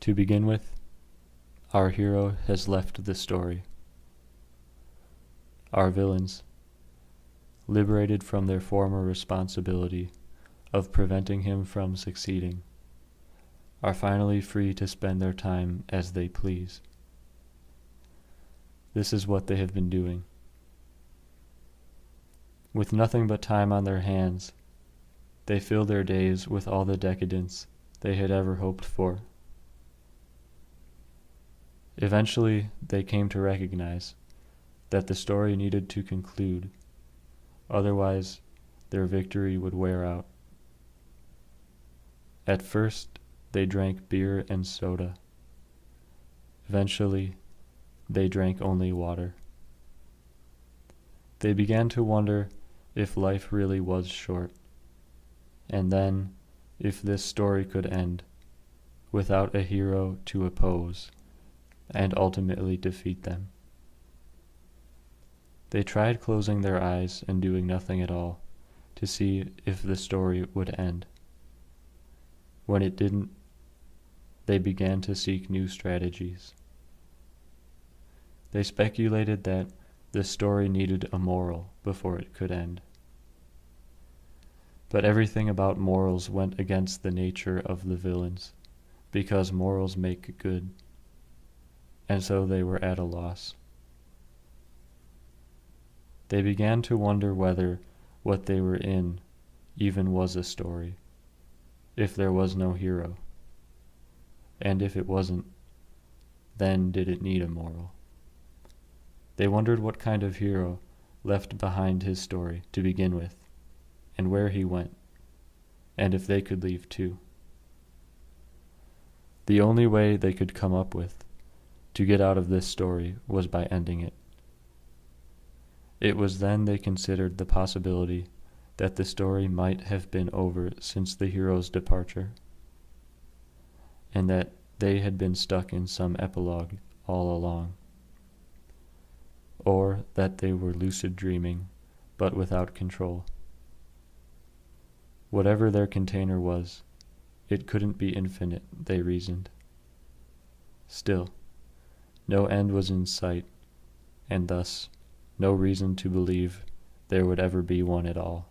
To begin with, our hero has left the story. Our villains, liberated from their former responsibility of preventing him from succeeding, are finally free to spend their time as they please. This is what they have been doing. With nothing but time on their hands, they fill their days with all the decadence they had ever hoped for. Eventually, they came to recognize that the story needed to conclude, otherwise their victory would wear out. At first, they drank beer and soda. Eventually, they drank only water. They began to wonder if life really was short, and then if this story could end without a hero to oppose and ultimately defeat them. They tried closing their eyes and doing nothing at all to see if the story would end. When it didn't, they began to seek new strategies. They speculated that the story needed a moral before it could end. But everything about morals went against the nature of the villains, because morals make good, and so they were at a loss. They began to wonder whether what they were in even was a story, if there was no hero. And if it wasn't, then did it need a moral? They wondered what kind of hero left behind his story to begin with, and where he went, and if they could leave too. The only way they could come up with to get out of this story was by ending it. It was then they considered the possibility that the story might have been over since the hero's departure, and that they had been stuck in some epilogue all along, or that they were lucid dreaming, but without control. Whatever their container was, it couldn't be infinite, they reasoned. Still, no end was in sight, and thus no reason to believe there would ever be one at all.